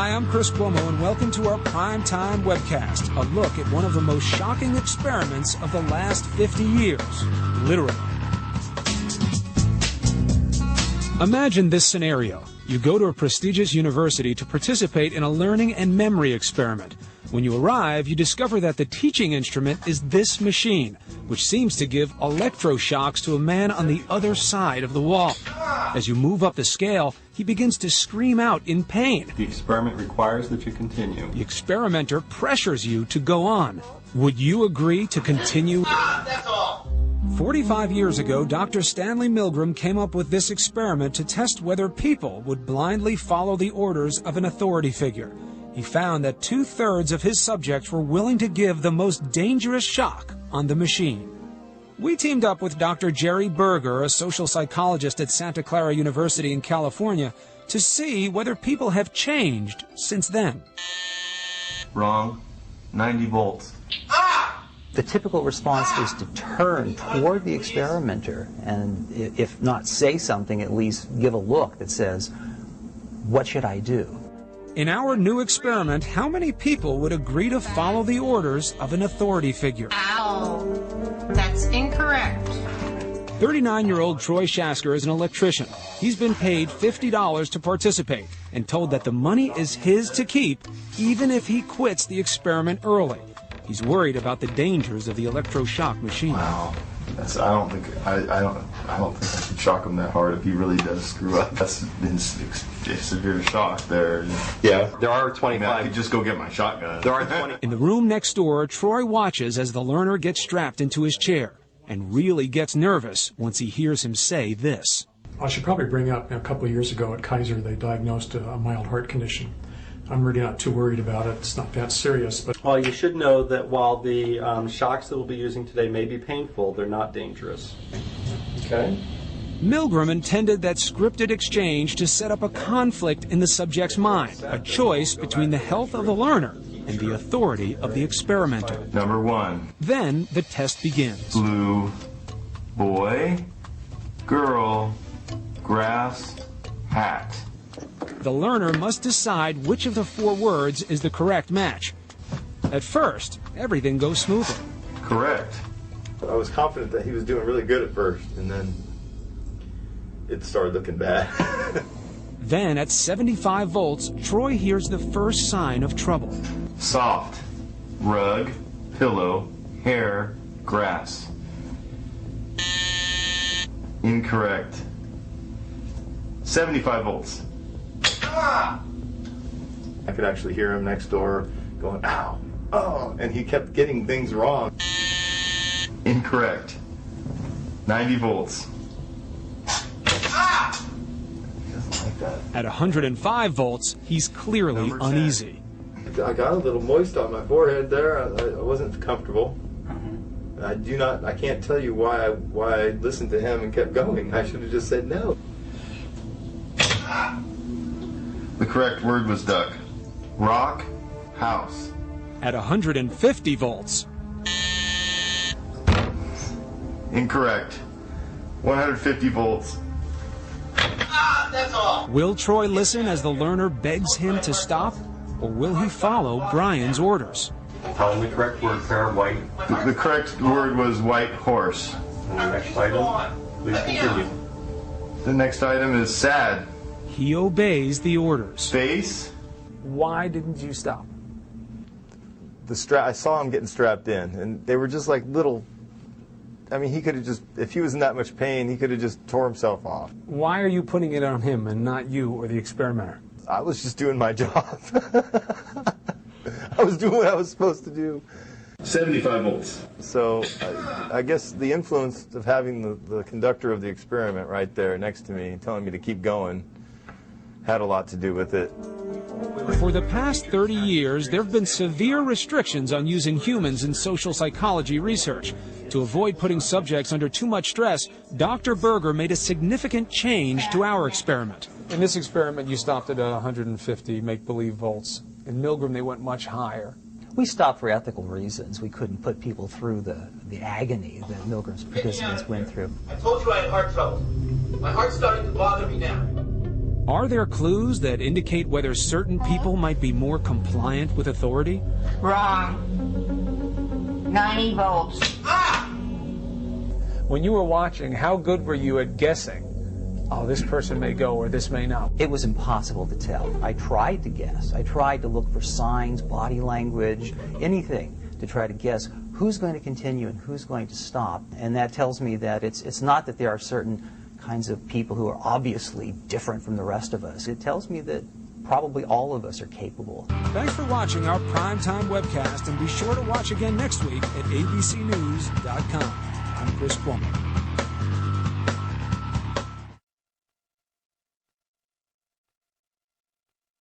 Hi, I'm Chris Cuomo, and welcome to our primetime webcast, a look at one of the most shocking experiments of the last 50 years, literally. Imagine this scenario. You go to a prestigious university to participate in a learning and memory experiment. When you arrive, you discover that the teaching instrument is this machine, which seems to give electroshocks to a man on the other side of the wall. As you move up the scale, he begins to scream out in pain. The experiment requires that you continue. The experimenter pressures you to go on. Would you agree to continue? That's all. 45 years ago, Dr. Stanley Milgram came up with this experiment to test whether people would blindly follow the orders of an authority figure. He found that 2/3 of his subjects were willing to give the most dangerous shock on the machine. We teamed up with Dr. Jerry Berger, a social psychologist at Santa Clara University in California, to see whether people have changed since then. Wrong. 90 volts. The typical response is to turn toward the experimenter and, if not say something, at least give a look that says, what should I do? In our new experiment, how many people would agree to follow the orders of an authority figure? Ow. That's incorrect. 39-year-old Troy Shasker is an electrician. He's been paid $50 to participate and told that the money is his to keep even if he quits the experiment early. He's worried about the dangers of the electroshock machine. Wow. I don't think I could shock him that hard if he really does screw up. That's been a severe shock there. Yeah, there are 25. I could just go get my shotgun. There are 20. In the room next door, Troy watches as the learner gets strapped into his chair and really gets nervous once he hears him say this. I should probably bring up, a couple of years ago at Kaiser, they diagnosed a mild heart condition. I'm really not too worried about it. It's not that serious. But Well, you should know that while the shocks that we'll be using today may be painful, they're not dangerous. Okay? Milgram intended that scripted exchange to set up a conflict in the subject's mind, a choice between the health of the learner and the authority of the experimenter. Number 1. Then the test begins. Blue, boy, girl, grass, hat. The learner must decide which of the 4 words is the correct match. At first, everything goes smoothly. Correct. I was confident that he was doing really good at first, and then it started looking bad. Then, at 75 volts, Troy hears the first sign of trouble. Soft, rug, pillow, hair, grass. Incorrect. 75 volts. I could actually hear him next door going, ow, oh, and he kept getting things wrong. Incorrect. 90 volts. He doesn't like that. At 105 volts, he's clearly Number 10. uneasy. I got a little moist on my forehead there. I wasn't comfortable. I can't tell you why I listened to him and kept going. I should have just said no. The correct word was duck. Rock, house. At 150 volts, Incorrect. 150 volts. That's all. will Troy listen as the learner begs him to stop, or will he follow Brian's orders? Tell them the correct word, pair of white. The correct word was white horse. And the next item, please continue. The next item is sad. He obeys the orders. Face. Why didn't you stop? I saw him getting strapped in, and they were just like little. I mean, he could have just, if he was in that much pain, he could have just tore himself off. Why are you putting it on him and not you or the experimenter? I was just doing my job. I was doing what I was supposed to do. 75 volts. So I guess the influence of having the conductor of the experiment right there next to me, telling me to keep going, had a lot to do with it. For the past 30 years, there have been severe restrictions on using humans in social psychology research. To avoid putting subjects under too much stress, Dr. Berger made a significant change to our experiment. In this experiment, you stopped at 150 make-believe volts. In Milgram, they went much higher. We stopped for ethical reasons. We couldn't put people through the agony that Milgram's participants went through. I told you I had heart trouble. My heart's starting to bother me now. Are there clues that indicate whether certain people might be more compliant with authority? Wrong. 90 volts. When you were watching, how good were you at guessing, oh, this person may go or this may not? It was impossible to tell. I tried to guess. I tried to look for signs, body language, anything to try to guess who's going to continue and who's going to stop. And that tells me that it's not that there are certain kinds of people who are obviously different from the rest of us. It tells me that probably all of us are capable. Thanks for watching our Primetime webcast, and be sure to watch again next week at abcnews.com. I'm Chris Plummer.